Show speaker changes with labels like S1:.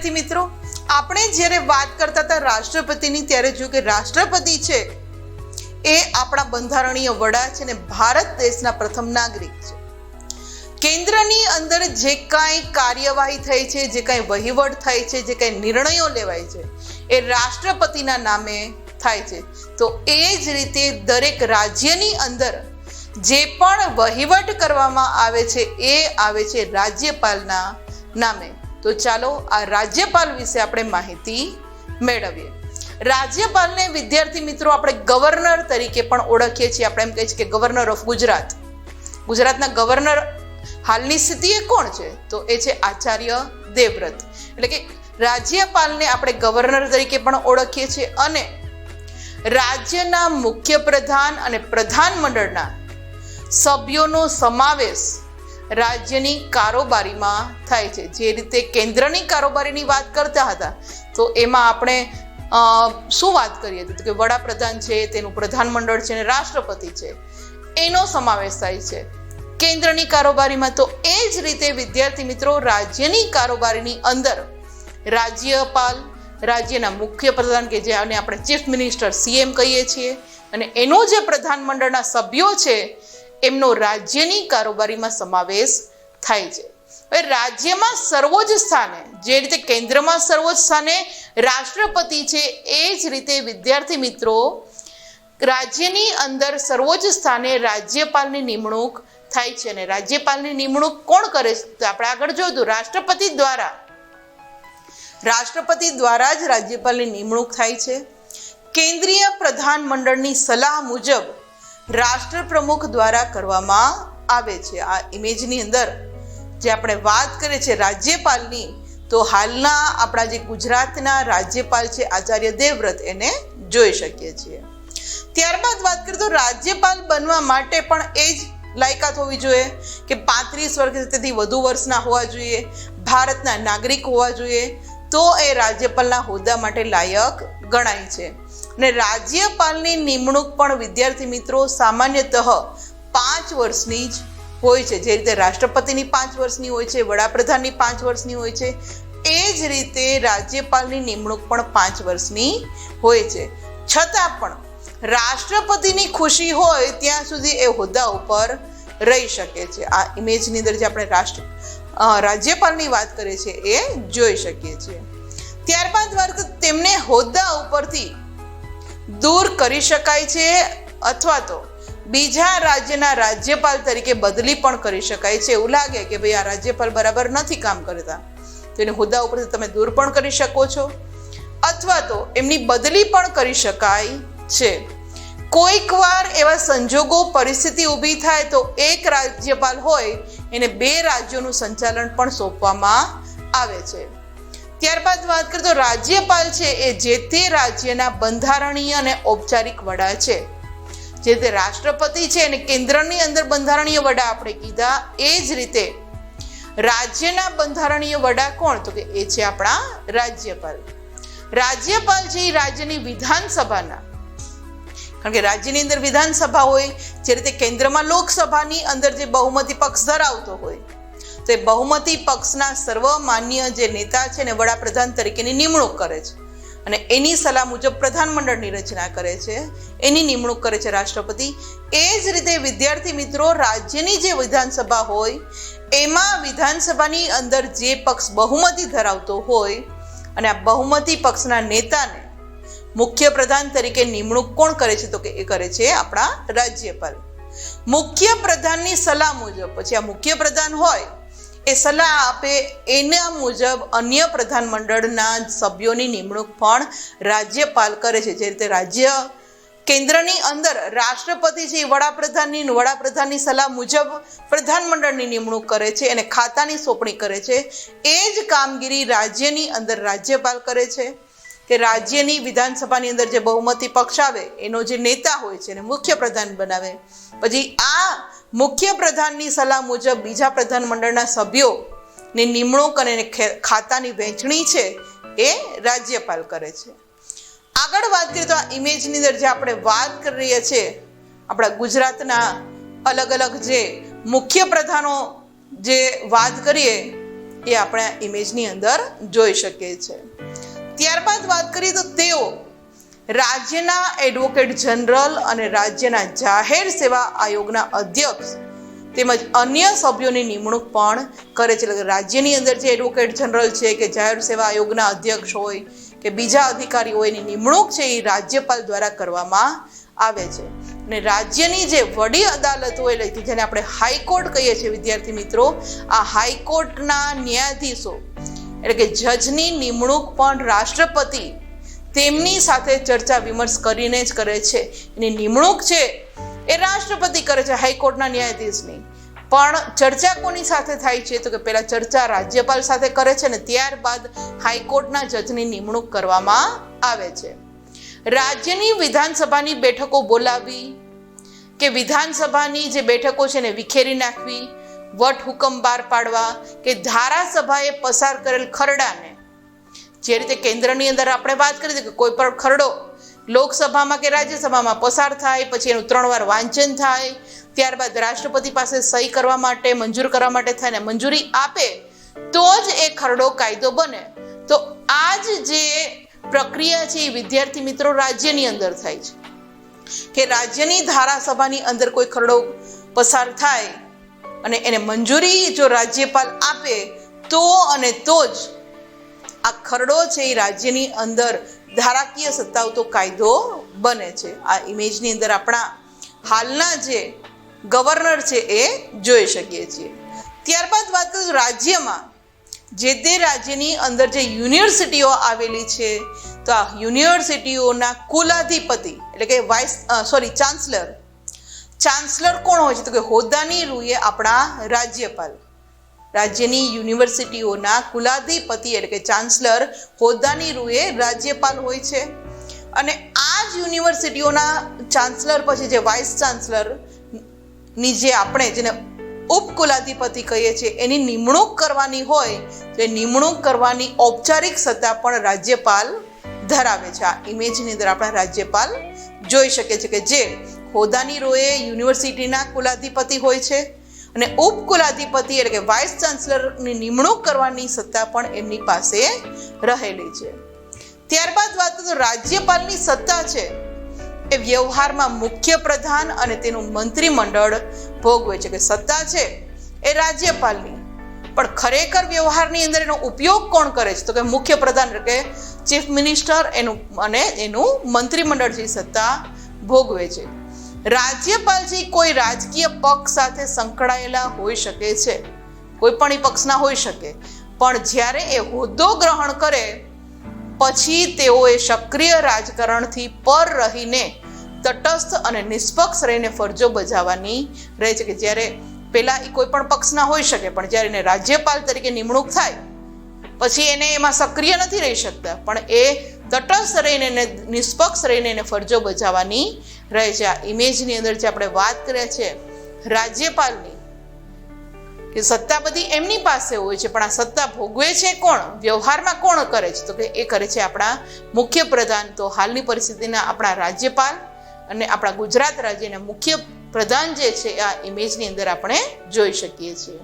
S1: વિદ્યાર્થી મિત્રો, આપણે જ્યારે વાત કરતા હતા રાષ્ટ્રપતિની ત્યારે જો કે રાષ્ટ્રપતિ છે એ આપણા બંધારણીય વડા છે ને ભારત દેશના પ્રથમ નાગરિક છે. કેન્દ્રની અંદર જે કાંઈ કાર્યવાહી થઈ છે, જે કાંઈ વહીવટ થાય છે, જે કાંઈ નિર્ણયો લેવાય છે એ રાષ્ટ્રપતિના નામે થાય છે. તો એ જ રીતે દરેક રાજ્યની અંદર જે પણ વહીવટ કરવામાં આવે છે એ આવે છે રાજ્યપાલના નામે. તો ચાલો આ રાજ્યપાલ વિશે આપણે માહિતી મેળવીએ. રાજ્યપાલને વિદ્યાર્થી મિત્રો આપણે ગવર્નર તરીકે પણ ઓળખીએ છીએ. આપણે એમ કહીએ છીએ કે ગવર્નર ઓફ ગુજરાત. ગુજરાતના ગવર્નર હાલની સ્થિતિએ કોણ છે? તો એ છે આચાર્ય દેવવ્રત. એટલે કે રાજ્યપાલને આપણે ગવર્નર તરીકે પણ ઓળખીએ છીએ અને રાજ્યના મુખ્ય પ્રધાન અને પ્રધાનમંડળના સભ્યોનો સમાવેશ રાજ્યની કારોબારીમાં થાય છે. જે રીતે કેન્દ્રની કારોબારીની વાત કરતા હતા તો એમાં આપણે શું વાત કરીએ તો કે વડાપ્રધાન છે, તેનું પ્રધાનમંડળ છે અને રાષ્ટ્રપતિ છે, એનો સમાવેશ થાય છે કેન્દ્રની કારોબારીમાં. તો એ જ રીતે વિદ્યાર્થી મિત્રો રાજ્યની કારોબારીની અંદર રાજ્યપાલ, રાજ્યના મુખ્ય પ્રધાન કે જેને આપણે ચીફ મિનિસ્ટર CM કહીએ છીએ, અને એનો જે પ્રધાનમંડળના સભ્યો છે એમનો રાજ્યની કારોબારીમાં સમાવેશ થાય છે. હવે રાજ્યમાં સર્વોચ્ચ સ્થાને જે રીતે કેન્દ્રમાં સર્વોચ્ચ સ્થાને રાષ્ટ્રપતિ છે એ જ રીતે વિદ્યાર્થી મિત્રો રાજ્યની અંદર સર્વોચ્ચ સ્થાને રાજ્યપાલની નિમણૂક થાય છે. અને રાજ્યપાલની નિમણૂક કોણ કરે છે? તો આપણે આગળ જોયું રાષ્ટ્રપતિ દ્વારા જ રાજ્યપાલની નિમણૂક થાય છે. કેન્દ્રીય પ્રધાનમંડળની સલાહ મુજબ રાષ્ટ્રપ્રમુખ દ્વારા કરવામાં આવે છે. આ ઇમેજની અંદર જે આપણે વાત કરીએ છીએ રાજ્યપાલની, તો હાલના આપણા જે ગુજરાતના રાજ્યપાલ છે આચાર્ય દેવવ્રત એને જોઈ શકીએ છીએ. ત્યારબાદ વાત કરીએ તો રાજ્યપાલ બનવા માટે પણ એ જ લાયકાત હોવી જોઈએ કે 35 વર્ષ તેથી વધુ વર્ષના હોવા જોઈએ, ભારતના નાગરિક હોવા જોઈએ, તો એ રાજ્યપાલના હોદ્દા માટે લાયક ગણાય છે. અને રાજ્યપાલની નિમણૂક પણ વિદ્યાર્થી મિત્રો સામાન્યતઃ 5 વર્ષની જ હોય છે. જે રીતે રાષ્ટ્રપતિની 5 વર્ષની હોય છે, વડાપ્રધાનની 5 વર્ષની હોય છે, એ જ રીતે રાજ્યપાલની નિમણૂક પણ 5 વર્ષની હોય છે. છતાં પણ રાષ્ટ્રપતિની ખુશી હોય ત્યાં સુધી એ હોદ્દા ઉપર રહી શકે છે. આ ઇમેજની અંદર જે આપણે રાજ્યપાલની વાત કરીએ છીએ એ જોઈ શકીએ છીએ. ત્યારબાદ વાત તેમને હોદ્દા ઉપરથી દૂર કરી શકાય છે અથવા તો બીજા રાજ્યના રાજ્યપાલ તરીકે બદલી પણ કરી શકાય છે. એવું લાગે કે ભાઈ આ રાજ્યપાલ બરાબર નથી કામ કરતા તો એને હોદ્દા ઉપરથી તમે દૂર પણ કરી શકો છો અથવા તો એમની બદલી પણ કરી શકાય છે. કોઈક વાર એવા સંજોગો પરિસ્થિતિ ઊભી થાય તો એક રાજ્યપાલ હોય એને 2 રાજ્યોનું સંચાલન પણ સોંપવામાં આવે છે. ત્યારબાદ વાત કરીએ તો રાજ્યપાલ છે એ જે તે રાજ્યના બંધારણીય અને ઔપચારિક વડા છે. જે તે રાષ્ટ્રપતિ છે અને કેન્દ્રની અંદર બંધારણીય વડા આપણે કીધા, એ જ રીતે રાજ્યના બંધારણીય વડા કોણ? તો કે એ છે આપણા રાજ્યપાલ. રાજ્યપાલ છે એ રાજ્યની વિધાનસભાના, કારણ કે રાજ્યની અંદર વિધાનસભા હોય, જે રીતે કેન્દ્રમાં લોકસભાની અંદર જે બહુમતી પક્ષ ધરાવતો હોય તો એ બહુમતી પક્ષના સર્વમાન્ય જે નેતા છે ને વડાપ્રધાન તરીકેની નિમણૂક કરે છે અને એની સલાહ મુજબ પ્રધાનમંડળની રચના કરે છે, એની નિમણૂક કરે છે રાષ્ટ્રપતિ. એ જ રીતે વિદ્યાર્થી મિત્રો રાજ્યની જે વિધાનસભા હોય એમાં વિધાનસભાની અંદર જે પક્ષ બહુમતી ધરાવતો હોય અને આ બહુમતી પક્ષના નેતાને મુખ્ય પ્રધાન તરીકે નિમણૂક કોણ કરે છે? તો કે એ કરે છે આપણા રાજ્યપાલ. મુખ્ય પ્રધાનની સલાહ મુજબ પછી આ મુખ્ય પ્રધાન હોય એ સલાહ આપે, એના મુજબ અન્ય પ્રધાનમંડળના સભ્યોની નિમણૂક પણ રાજ્યપાલ કરે છે. જે રીતે કેન્દ્રની અંદર રાષ્ટ્રપતિ છે વડાપ્રધાનની સલાહ મુજબ પ્રધાનમંડળની નિમણૂક કરે છે અને ખાતાની સોંપણી કરે છે, એ જ કામગીરી રાજ્યની અંદર રાજ્યપાલ કરે છે. કે રાજ્યની વિધાનસભાની અંદર જે બહુમતી પક્ષ આવે એનો જે નેતા હોય છે એને મુખ્ય પ્રધાન બનાવે. પછી આ મુખ્ય પ્રધાનની સલાહ મુજબ બીજા પ્રધાનમંડળના સભ્યોની નિમણૂક અને ખાતાની વહેંચણી છે એ રાજ્યપાલ કરે છે. આગળ વાત કરીએ તો આ ઇમેજની અંદર જે આપણે વાત કરી રહ્યા છીએ આપણા ગુજરાતના અલગ અલગ જે મુખ્ય પ્રધાનો જે વાત કરીએ એ આપણે આ ઇમેજની અંદર જોઈ શકીએ છીએ. ત્યારબાદ વાત કરીએ તો તેઓ રાજ્યના એડવોકેટ જનરલ અને રાજ્યના જાહેર સેવા આયોગના અધ્યક્ષ તેમજ અન્ય સભ્યોની નિમણૂક પણ કરે છે. એટલે કે રાજ્યની અંદર જે એડવોકેટ જનરલ છે કે જાહેર સેવા આયોગના અધ્યક્ષ હોય કે બીજા અધિકારી હોય એની નિમણૂક છે એ રાજ્યપાલ દ્વારા કરવામાં આવે છે. અને રાજ્યની જે વડી અદાલત હોય એટલે કે જેને આપણે હાઈકોર્ટ કહીએ છીએ વિદ્યાર્થી મિત્રો, આ હાઈકોર્ટના ન્યાયાધીશો એટલે કે જજની નિમણૂક પણ રાષ્ટ્રપતિ તેમની સાથે ચર્ચા વિમર્શ કરીને જ કરે છે. એની નિમણૂક છે એ રાષ્ટ્રપતિ કરે છે હાઈકોર્ટના ન્યાયાધીશની, પણ ચર્ચા કોની સાથે થાય છે તો કે પહેલા ચર્ચા રાજ્યપાલ સાથે કરે છે ને ત્યારબાદ હાઈકોર્ટના જજની નિમણૂક કરવામાં આવે છે. રાજ્યની વિધાનસભાની બેઠકો બોલાવવી કે વિધાનસભાની જે બેઠકો છે ને વિખેરી નાખવી, વટ હુકમ બહાર પાડવા કે ધારાસભાએ પસાર કરેલ ખરડાને, જે રીતે કેન્દ્રની અંદર આપણે વાત કરી હતી કે કોઈ પણ ખરડો લોકસભામાં કે રાજ્યસભામાં પસાર થાય પછી એનું 3 વાર વાંચન થાય, ત્યારબાદ રાષ્ટ્રપતિ પાસે સહી કરવા માટે મંજૂર કરવા માટે થાય ને મંજૂરી આપે તો જ એ ખરડો કાયદો બને. તો આ જ જે પ્રક્રિયા છે એ વિદ્યાર્થી મિત્રો રાજ્યની અંદર થાય છે કે રાજ્યની ધારાસભાની અંદર કોઈ ખરડો પસાર થાય અને એને મંજૂરી જો રાજ્યપાલ આપે તો અને તો જ આ ખરડો છે એ રાજ્યની અંદર ધારાકીય સત્તાવતો કાયદો બને છે. આ ઇમેજની અંદર આપણા હાલના જે ગવર્નર છે એ જોઈ શકીએ છીએ. ત્યારબાદ વાત કરીએ રાજ્યમાં જે તે રાજ્યની અંદર જે યુનિવર્સિટીઓ આવેલી છે તો આ યુનિવર્સિટીઓના કુલાધિપતિ એટલે કે ચાન્સલર કોણ હોય છે તો કે હોદ્દાની રૂએ આપણા રાજ્યપાલ. રાજ્યની યુનિવર્સિટીઓના કુલાધિપતિ એટલે કે ચાન્સલર હોદ્દાની રૂએ રાજ્યપાલ હોય છે. અને આ જ યુનિવર્સિટીઓના ચાન્સલર પછી જે વાઇસ ચાન્સલર ની જે આપણે જેને ઉપકુલાધિપતિ કહીએ છીએ એની નિમણૂક કરવાની હોય તો એ નિમણૂક કરવાની ઔપચારિક સત્તા પણ રાજ્યપાલ ધરાવે છે. આ ઇમેજની અંદર આપણે રાજ્યપાલ જોઈ શકીએ છીએ કે જે હોદ્દાની રોએ યુનિવર્સિટીના કુલાધિપતિ હોય છે અને ઉપકુલાધિપતિ એટલે કે વાઇસ ચાન્સલરની નિમણૂક કરવાની સત્તા પણ એમની પાસે રહેલી છે. ત્યારબાદ વાત કરીએ તો રાજ્યપાલની સત્તા છે એ વ્યવહારમાં મુખ્ય પ્રધાન અને તેનું મંત્રીમંડળ ભોગવે છે. કે સત્તા છે એ રાજ્યપાલની, પણ ખરેખર વ્યવહારની અંદર એનો ઉપયોગ કોણ કરે છે તો કે મુખ્ય પ્રધાન એટલે કે ચીફ મિનિસ્ટર એનું અને એનું મંત્રીમંડળ જે સત્તા ભોગવે છે. રાજ્યપાલ છે કોઈ રાજકીય પક્ષ સાથે સંકળાયેલા હોઈ શકે છે, કોઈ પણ એ પક્ષના હોઈ શકે, પણ જ્યારે એ હોદ્દો ગ્રહણ કરે પછી તેઓએ સક્રિય રાજકારણથી પર રહીને તટસ્થ અને નિષ્પક્ષ રહીને ફરજો બજાવવાની રહે છે. કે જ્યારે પહેલા એ કોઈ પણ પક્ષના હોઈ શકે પણ જ્યારે એને રાજ્યપાલ તરીકે નિમણૂક થાય પછી એને એમાં સક્રિય નથી રહી શકતા, પણ એ તટસ્થ રહીને નિષ્પક્ષ રહીને એને ફરજો બજાવવાની રહે છે. આ ઇમેજની અંદર જે આપણે વાત કરીએ છીએ રાજ્યપાલની કે સત્તા બધી એમની પાસે હોય છે પણ આ સત્તા ભોગવે છે કોણ, વ્યવહારમાં કોણ કરે છે તો કે એ કરે છે આપણા મુખ્ય પ્રધાન. તો હાલની પરિસ્થિતિના આપણા રાજ્યપાલ અને આપણા ગુજરાત રાજ્યના મુખ્ય પ્રધાન જે છે આ ઇમેજની અંદર આપણે જોઈ શકીએ છીએ.